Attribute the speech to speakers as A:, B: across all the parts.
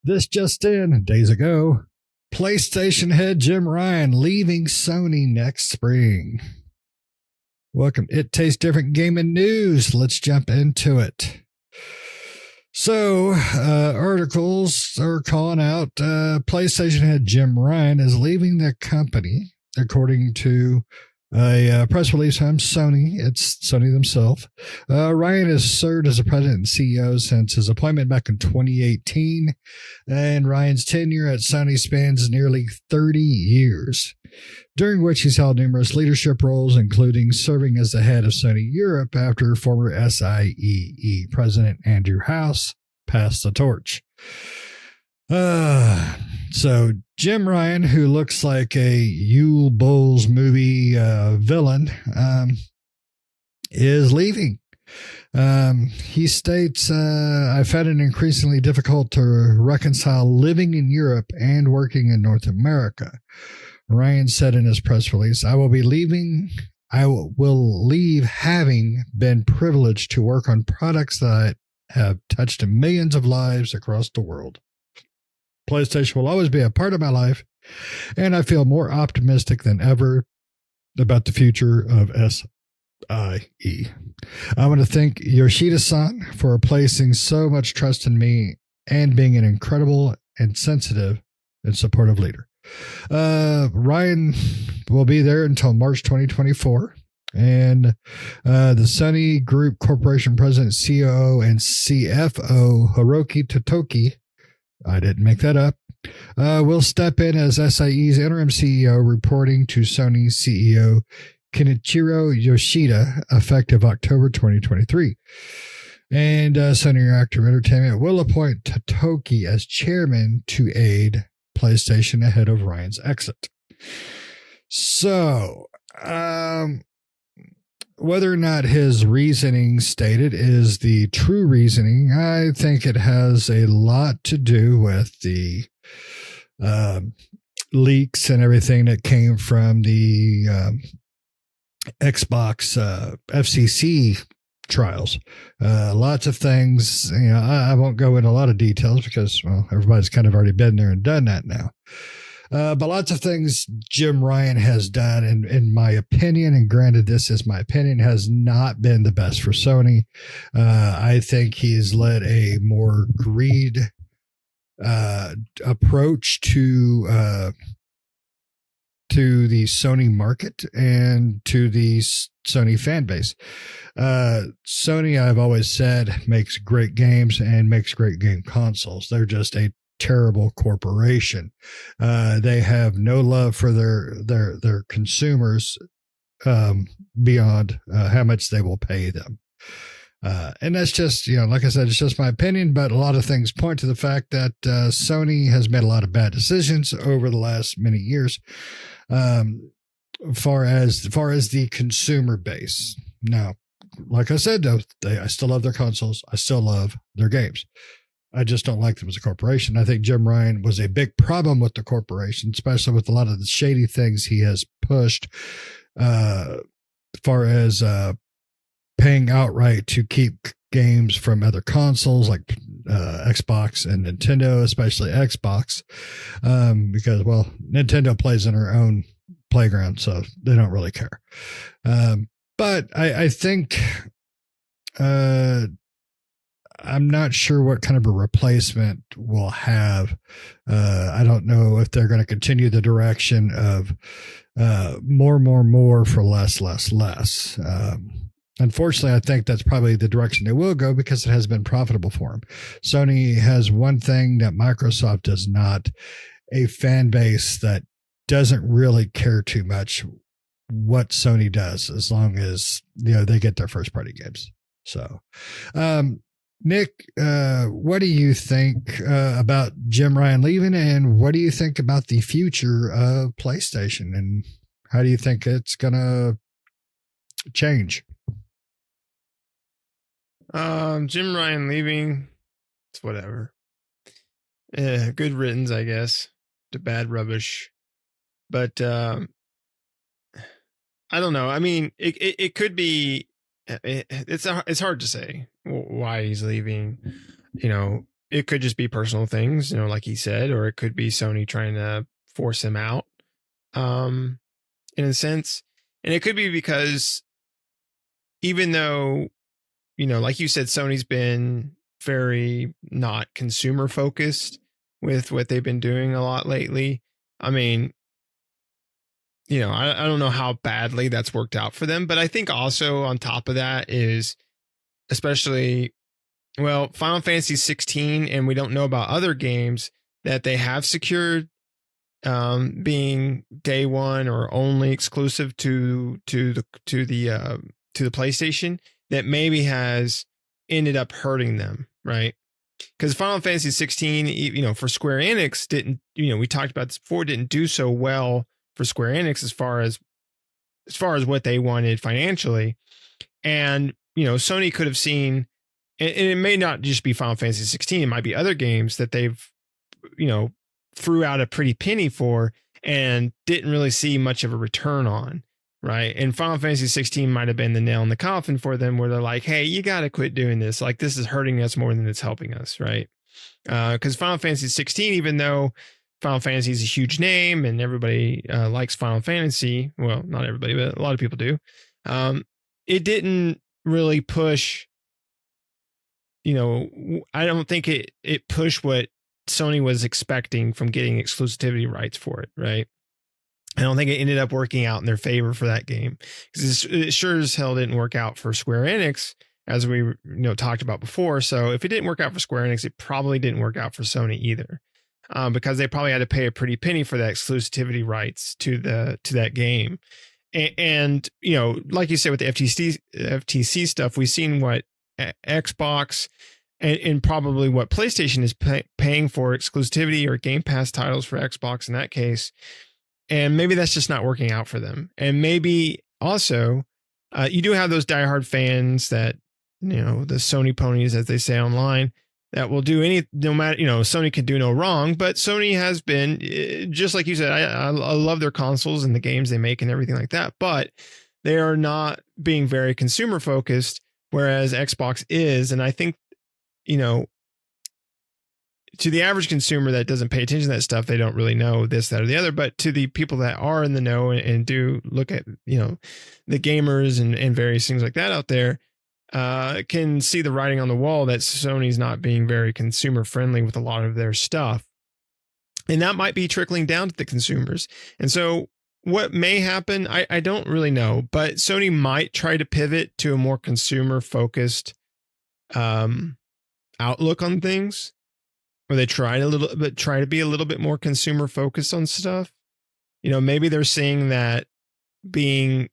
A: This just in, days ago, PlayStation head Jim Ryan leaving Sony next spring. Welcome. It Tastes Different Gaming News. Let's jump into it. So, articles are calling out PlayStation head Jim Ryan is leaving the company, according to a press release from Sony. It's Sony themselves. Ryan has served as a president and CEO since his appointment back in 2018, and Ryan's tenure at Sony spans nearly 30 years, during which he's held numerous leadership roles, including serving as the head of Sony Europe after former SIEE president Andrew House passed the torch. So Jim Ryan, who looks like a Yule Bulls movie villain, is leaving. He states, I found it increasingly difficult to reconcile living in Europe and working in North America. Ryan said in his press release, I will leave having been privileged to work on products that have touched millions of lives across the world. PlayStation will always be a part of my life, and I feel more optimistic than ever about the future of SIE. I want to thank Yoshida-san for placing so much trust in me and being an incredible and sensitive and supportive leader. Ryan will be there until March 2024. And the Sony Group Corporation President, COO, and CFO Hiroki Totoki, I didn't make that up, will step in as SIE's interim CEO, reporting to Sony CEO Kenichiro Yoshida, effective October 2023. And Sony Interactive Entertainment will appoint Totoki as chairman to aid PlayStation ahead of Ryan's exit. So, whether or not his reasoning stated is the true reasoning, I think it has a lot to do with the leaks and everything that came from the Xbox FCC trials. Lots of things, I won't go into a lot of details because, well, everybody's kind of already been there and done that now. But lots of things Jim Ryan has done, in my opinion, and granted this is my opinion, has not been the best for Sony. I think he's led a more greed approach to the Sony market and to the Sony fan base. Sony, I've always said, makes great games and makes great game consoles. They're just a terrible corporation. They have no love for their consumers beyond how much they will pay them. And that's just, like I said, it's just my opinion, but a lot of things point to the fact that Sony has made a lot of bad decisions over the last many years, far as the consumer base. Now, like I said, though, I still love their consoles. I still love their games. I just don't like them as a corporation. I think Jim Ryan was a big problem with the corporation, especially with a lot of the shady things he has pushed, as far as paying outright to keep games from other consoles like Xbox and Nintendo, especially Xbox, because, well, Nintendo plays in their own playground, so they don't really care. But I think I'm not sure what kind of a replacement we'll have. I don't know if they're going to continue the direction of more for less. Unfortunately, I think that's probably the direction they will go because it has been profitable for them. Sony has one thing that Microsoft does not, a fan base that doesn't really care too much what Sony does as long as they get their first party games. So, Nick, what do you think about Jim Ryan leaving, and what do you think about the future of PlayStation, and how do you think it's going to change?
B: Jim Ryan leaving, it's whatever. Good riddance, I guess, to bad rubbish. But I don't know. I mean, it could be. It's hard to say why he's leaving. it could just be personal things, like he said, or it could be Sony trying to force him out, in a sense. And it could be because even though, like you said, Sony's been very not consumer focused with what they've been doing a lot lately. I mean, I don't know how badly that's worked out for them, but I think also on top of that is especially, well, Final Fantasy 16, and we don't know about other games that they have secured being day one or only exclusive to the PlayStation, that maybe has ended up hurting them, right? Because Final Fantasy 16, for Square Enix didn't, we talked about this before, didn't do so well for Square Enix as far as what they wanted financially. And, Sony could have seen, and it may not just be Final Fantasy 16, it might be other games that they've, threw out a pretty penny for and didn't really see much of a return on, right? And Final Fantasy 16 might have been the nail in the coffin for them, where they're like, hey, you got to quit doing this. Like, this is hurting us more than it's helping us, right? Because Final Fantasy 16, even though Final Fantasy is a huge name and everybody likes Final Fantasy, well, not everybody, but a lot of people do, it didn't really push, I don't think it pushed what Sony was expecting from getting exclusivity rights for it, right? I don't think it ended up working out in their favor for that game, because it sure as hell didn't work out for Square Enix, as we talked about before. So if it didn't work out for Square Enix, it probably didn't work out for Sony either, because they probably had to pay a pretty penny for that exclusivity rights to that game. And like you said with the FTC stuff, we've seen what Xbox and probably what PlayStation is paying for exclusivity or Game Pass titles for Xbox in that case. And maybe that's just not working out for them. And maybe also you do have those diehard fans that, the Sony ponies, as they say online, that will do no matter, Sony can do no wrong, but Sony has been, just like you said, I love their consoles and the games they make and everything like that, but they are not being very consumer focused, whereas Xbox is. And I think, to the average consumer that doesn't pay attention to that stuff, they don't really know this, that, or the other. But to the people that are in the know and do look at, the gamers and various things like that out there, can see the writing on the wall that Sony's not being very consumer friendly with a lot of their stuff. And that might be trickling down to the consumers. And so what may happen, I don't really know, but Sony might try to pivot to a more consumer focused outlook on things, where they try to be a little bit more consumer focused on stuff. Maybe they're seeing that being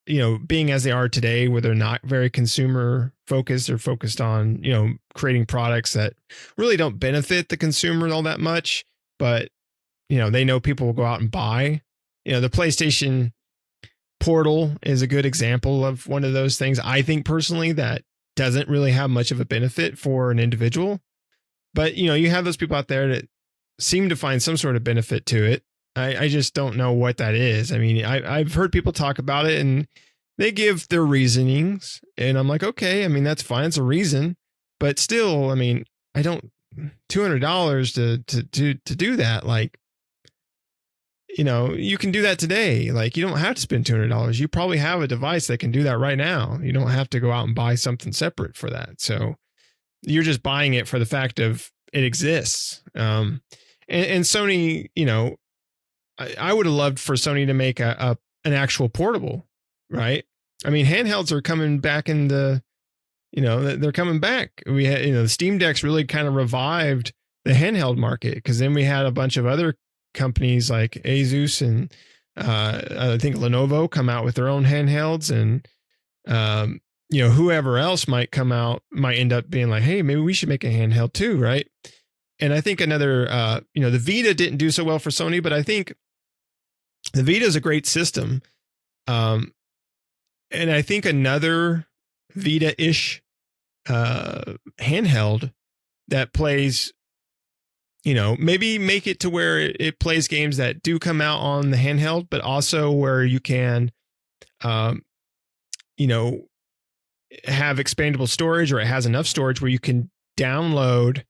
B: as they are today, where they're not very consumer focused, they're focused on, creating products that really don't benefit the consumer all that much, but, they know people will go out and buy. The PlayStation Portal is a good example of one of those things, I think personally, that doesn't really have much of a benefit for an individual. But, you have those people out there that seem to find some sort of benefit to it. I just don't know what that is. I mean, I've heard people talk about it and they give their reasonings, and I'm like, okay, I mean, that's fine. It's a reason, but still, I mean, I don't, $200 to do that. Like, you can do that today. Like, you don't have to spend $200. You probably have a device that can do that right now. You don't have to go out and buy something separate for that. So you're just buying it for the fact of it exists. And Sony, I would have loved for Sony to make an actual portable, right? I mean, handhelds are coming back in they're coming back. We had, the Steam Deck's really kind of revived the handheld market, because then we had a bunch of other companies like Asus and I think Lenovo come out with their own handhelds, and whoever else might come out might end up being like, hey, maybe we should make a handheld too, right? And I think another, the Vita didn't do so well for Sony, but I think the Vita is a great system. And I think another Vita-ish handheld that plays, maybe make it to where it plays games that do come out on the handheld, but also where you can, have expandable storage, or it has enough storage where you can download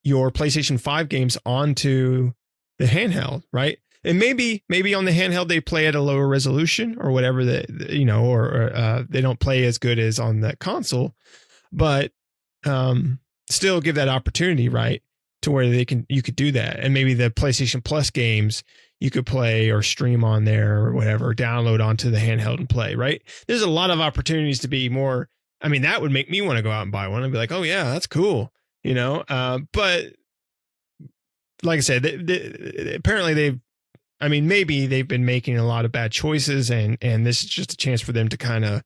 B: your PlayStation 5 games onto the handheld, right? And maybe on the handheld they play at a lower resolution or whatever that, you know, or they don't play as good as on that console, but still give that opportunity, right, to where you could do that. And maybe the PlayStation Plus games you could play or stream on there or whatever, download onto the handheld and play, right? There's a lot of opportunities to be more. I mean, that would make me want to go out and buy one and be like, oh yeah, that's cool, you know. But like I said, apparently maybe they've been making a lot of bad choices, and this is just a chance for them to kind of,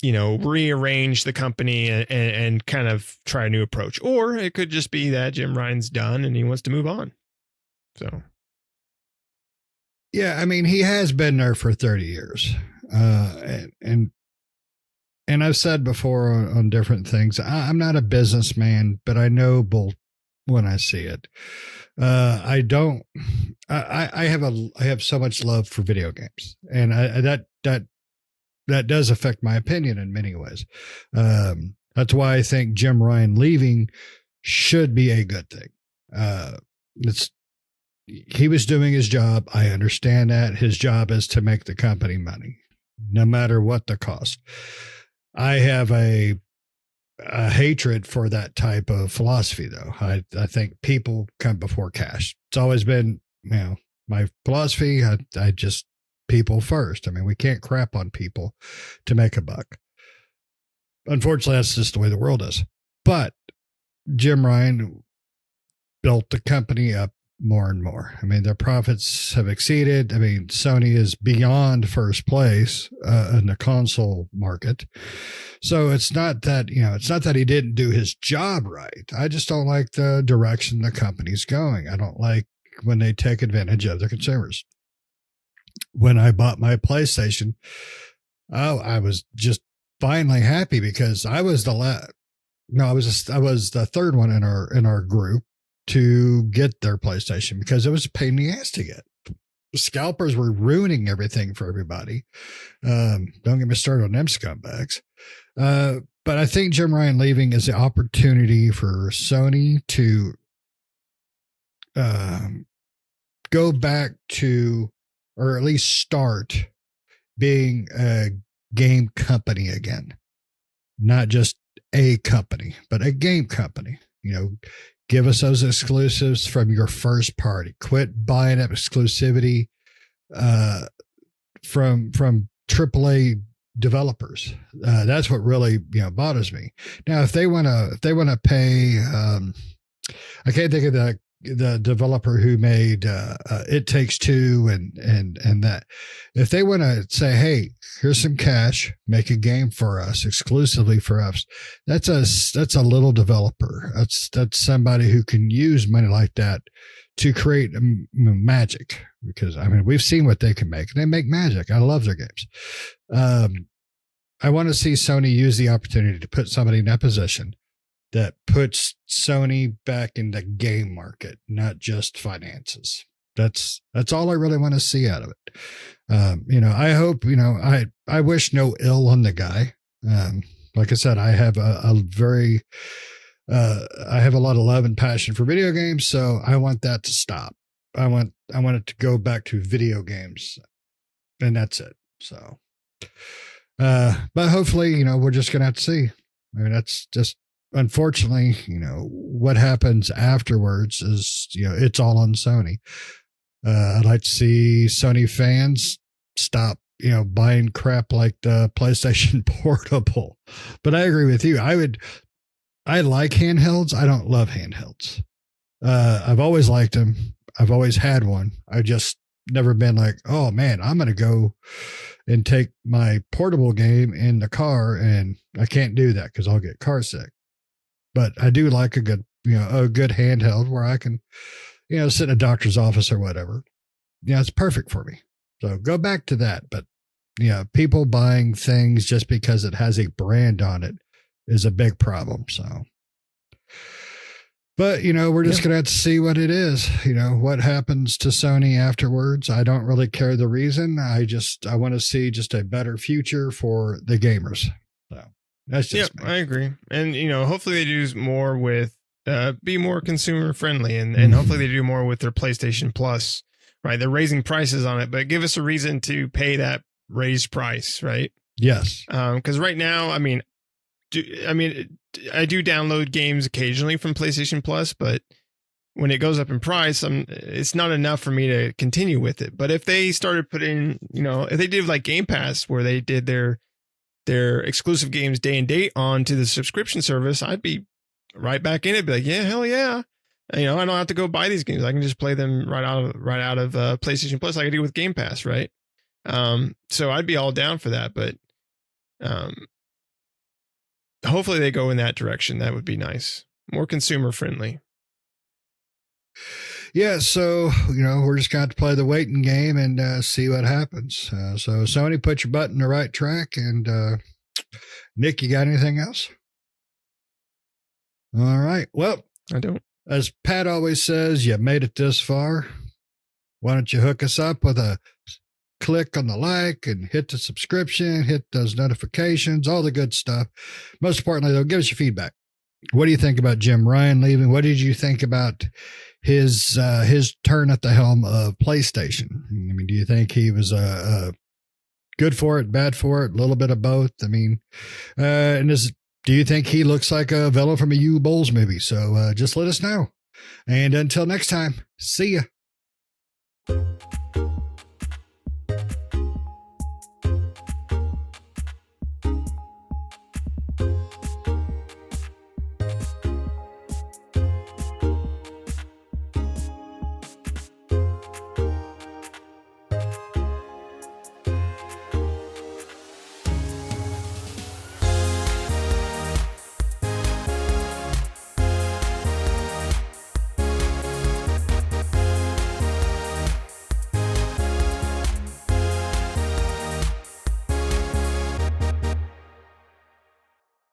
B: you know, rearrange the company and kind of try a new approach. Or it could just be that Jim Ryan's done and he wants to move on. So.
A: Yeah, I mean, he has been there for 30 years. And I've said before on different things, I'm not a businessman, but I know both when I see it. I have so much love for video games, and that does affect my opinion in many ways. That's why I think Jim Ryan leaving should be a good thing. He was doing his job. I understand that his job is to make the company money, no matter what the cost. I have a hatred for that type of philosophy, though. I think people come before cash. It's always been, you know, my philosophy. I just people first. I mean, we can't crap on people to make a buck. Unfortunately, that's just the way the world is. But Jim Ryan built the company up more and more. I mean, their profits have exceeded. I mean, Sony is beyond first place in the console market. So it's not that, you know, it's not that he didn't do his job right. I just don't like the direction the company's going. I don't like when they take advantage of the consumers. When I bought my PlayStation, I was just finally happy because I was I was the third one in our group to get their PlayStation because it was a pain in the ass to get. Scalpers were ruining everything for everybody. Don't get me started on them scumbags. But I think Jim Ryan leaving is the opportunity for Sony to go back to, or at least start being a game company again. Not just a company, but a game company. You know, give us those exclusives from your first party. Quit buying up exclusivity from AAA developers. That's what really, you know, bothers me. Now, if they want to pay, I can't think of the developer who made It Takes Two and that. If they want to say, hey, here's some cash, make a game for us exclusively for us, that's a little developer. That's somebody who can use money like that to create magic. Because I mean, we've seen what they can make. They make magic. I love their games. I want to see Sony use the opportunity to put somebody in that position that puts Sony back in the game market, not just finances. That's all I really want to see out of it. You know, I hope, you know, I wish no ill on the guy. Like I said, I have I have a lot of love and passion for video games, so I want that to stop. I want it to go back to video games, and that's it. So, but hopefully, you know, we're just gonna have to see. I mean, that's just, unfortunately, you know, what happens afterwards is, you know, it's all on Sony. I'd like to see Sony fans stop, you know, buying crap like the PlayStation Portable. But I agree with you. I like handhelds. I don't love handhelds. I've always liked them. I've always had one. I've just never been like, oh man, I'm going to go and take my portable game in the car, and I can't do that because I'll get car sick. But I do like a good handheld where I can, you know, sit in a doctor's office or whatever. Yeah, it's perfect for me. So go back to that. But, you know, people buying things just because it has a brand on it is a big problem. So, but, you know, we're just going to have to see what it is. You know, what happens to Sony afterwards. I don't really care the reason. I want to see just a better future for the gamers. So. That's just me.
B: I agree. And, hopefully they do more with, be more consumer friendly and
A: Mhm.
B: hopefully they do more with their PlayStation Plus, right? They're raising prices on it, but give us a reason to pay that raised price, right?
A: Yes.
B: Because right now, I do download games occasionally from PlayStation Plus, but when it goes up in price, it's not enough for me to continue with it. But if they started putting, if they did like Game Pass, where they did their exclusive games day and date onto the subscription service, I'd be right back in it. Be like, yeah, hell yeah. I don't have to go buy these games. I can just play them right out of PlayStation Plus, like I do with Game Pass, right? So I'd be all down for that. But hopefully they go in that direction. That would be nice. More consumer friendly.
A: Yeah, so we're just going to play the waiting game and see what happens. So Sony, put your butt in the right track. And Nick, you got anything else? All right. Well,
B: I don't.
A: As Pat always says, you made it this far. Why don't you hook us up with a click on the like and hit the subscription, hit those notifications, all the good stuff. Most importantly, though, give us your feedback. What do you think about Jim Ryan leaving? What did you think about his turn at the helm of PlayStation? I mean, do you think he was good for it, bad for it, a little bit of both? I mean, do you think he looks like a villain from a U Bulls movie? So just let us know. And until next time, see ya.